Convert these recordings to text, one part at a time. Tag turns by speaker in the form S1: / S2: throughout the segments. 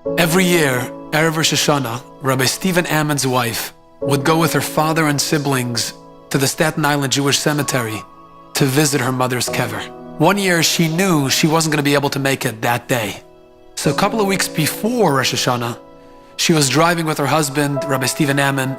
S1: Every year, Erev Rosh Hashanah, Rabbi Stephen Ammon's wife would go with her father and siblings to the Staten Island Jewish Cemetery to visit her mother's kever. One year, she knew she wasn't going to be able to make it that day. So a couple of weeks before Rosh Hashanah, she was driving with her husband, Rabbi Stephen Ammon,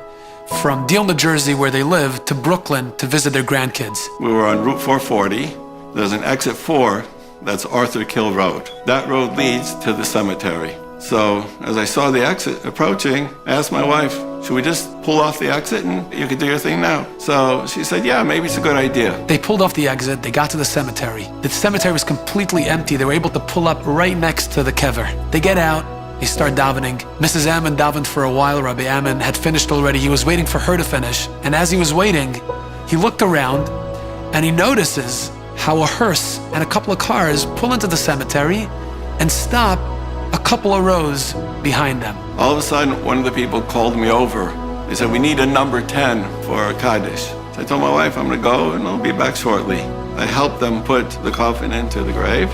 S1: from Deal, New Jersey, where they live, to Brooklyn to visit their grandkids.
S2: We were on Route 440. There's an exit 4, that's Arthur Kill Road. That road leads to the cemetery. So as I saw the exit approaching, I asked my wife, should we just pull off the exit and you could do your thing now? So she said, yeah, maybe it's a good idea.
S1: They pulled off the exit, they got to the cemetery. The cemetery was completely empty. They were able to pull up right next to the kever. They get out, they start davening. Mrs. Ammon davened for a while. Rabbi Ammon had finished already. He was waiting for her to finish. And as he was waiting, he looked around and he notices how a hearse and a couple of cars pull into the cemetery and stop a couple of rows behind them.
S2: All of a sudden, one of the people called me over. They said, we need a number 10 for a Kaddish. So I told my wife, I'm gonna go and I'll be back shortly. I helped them put the coffin into the grave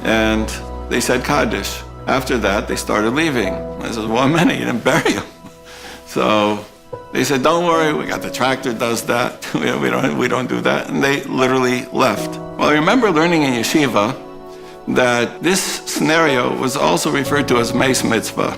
S2: and they said Kaddish. After that, they started leaving. I said, 1 minute, you didn't bury him. So they said, don't worry, we got the tractor does that. we don't do that. And they literally left. Well, I remember learning in yeshiva that this scenario was also referred to as Meis Mitzvah.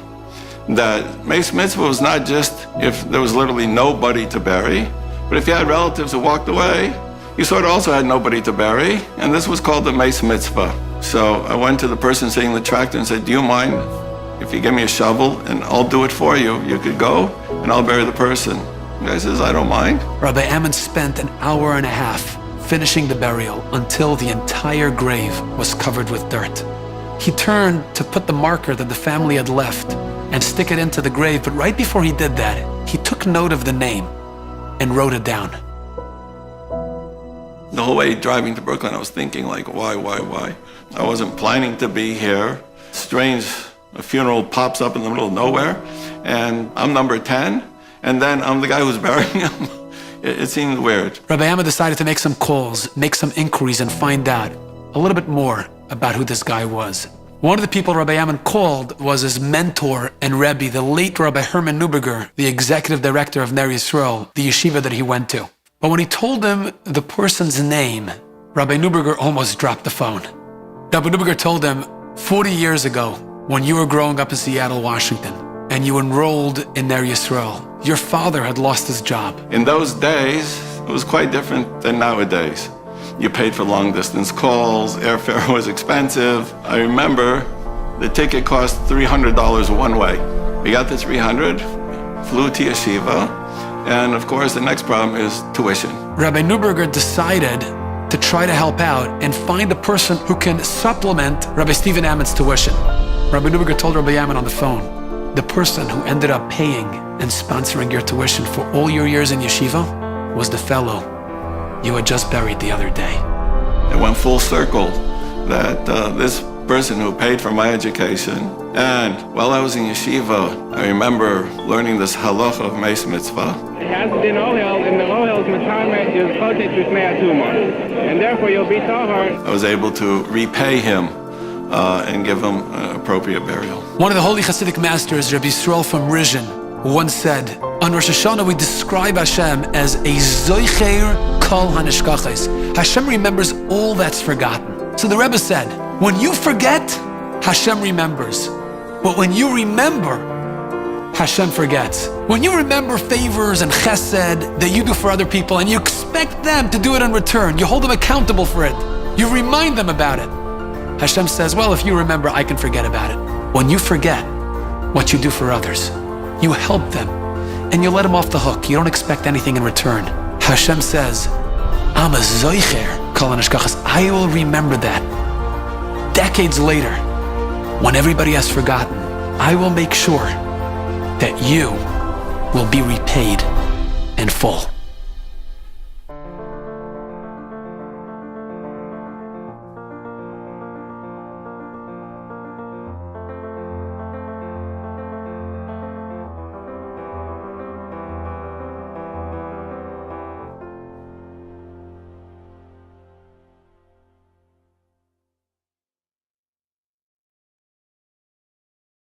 S2: That Meis Mitzvah was not just if there was literally nobody to bury, but if you had relatives who walked away, you sort of also had nobody to bury, and this was called the Meis Mitzvah. So I went to the person sitting in the tractor and said, do you mind if you give me a shovel and I'll do it for you? You could go and I'll bury the person. The guy says, I don't mind.
S1: Rabbi Ammon spent an hour and a half finishing the burial until the entire grave was covered with dirt. He turned to put the marker that the family had left and stick it into the grave, but right before he did that, he took note of the name and wrote it down.
S2: The whole way driving to Brooklyn, I was thinking like, why? I wasn't planning to be here. Strange, a funeral pops up in the middle of nowhere, and I'm number 10, and then I'm the guy who's burying him. It seemed weird.
S1: Rabbi Ammon decided to make some calls, make some inquiries, and find out a little bit more about who this guy was. One of the people Rabbi Ammon called was his mentor and Rabbi, the late Rabbi Herman Neuberger, the executive director of Ner Yisrael, the yeshiva that he went to. But when he told him the person's name, Rabbi Neuberger almost dropped the phone. Rabbi Neuberger told him, 40 years ago, when you were growing up in Seattle, Washington, and you enrolled in Ner Yisrael, your father had lost his job.
S2: In those days, it was quite different than nowadays. You paid for long distance calls, airfare was expensive. I remember the ticket cost $300 one way. We got the 300, flew to yeshiva, and of course the next problem is tuition.
S1: Rabbi Neuberger decided to try to help out and find a person who can supplement Rabbi Stephen Ammon's tuition. Rabbi Neuberger told Rabbi Ammon on the phone, the person who ended up paying and sponsoring your tuition for all your years in yeshiva was the fellow you had just buried the other day.
S2: It went full circle that this person who paid for my education, and while I was in yeshiva, I remember learning this halacha of Meis Mitzvah.
S3: And therefore you'll be tahor.
S2: I was able to repay him and give him appropriate burial.
S1: One of the holy Hasidic masters, Rabbi Yisrael from Rizhin, once said, on Rosh Hashanah we describe Hashem as a zoicher kol hanishkaches. Hashem remembers all that's forgotten. So the Rebbe said, when you forget, Hashem remembers. But when you remember, Hashem forgets. When you remember favors and chesed that you do for other people and you expect them to do it in return, you hold them accountable for it, you remind them about it, Hashem says, well, if you remember, I can forget about it. When you forget what you do for others, you help them and you let them off the hook. You don't expect anything in return. Hashem says, I'm a zoicher kol hanishkaches. I will remember that. Decades later, when everybody has forgotten, I will make sure that you will be repaid in full.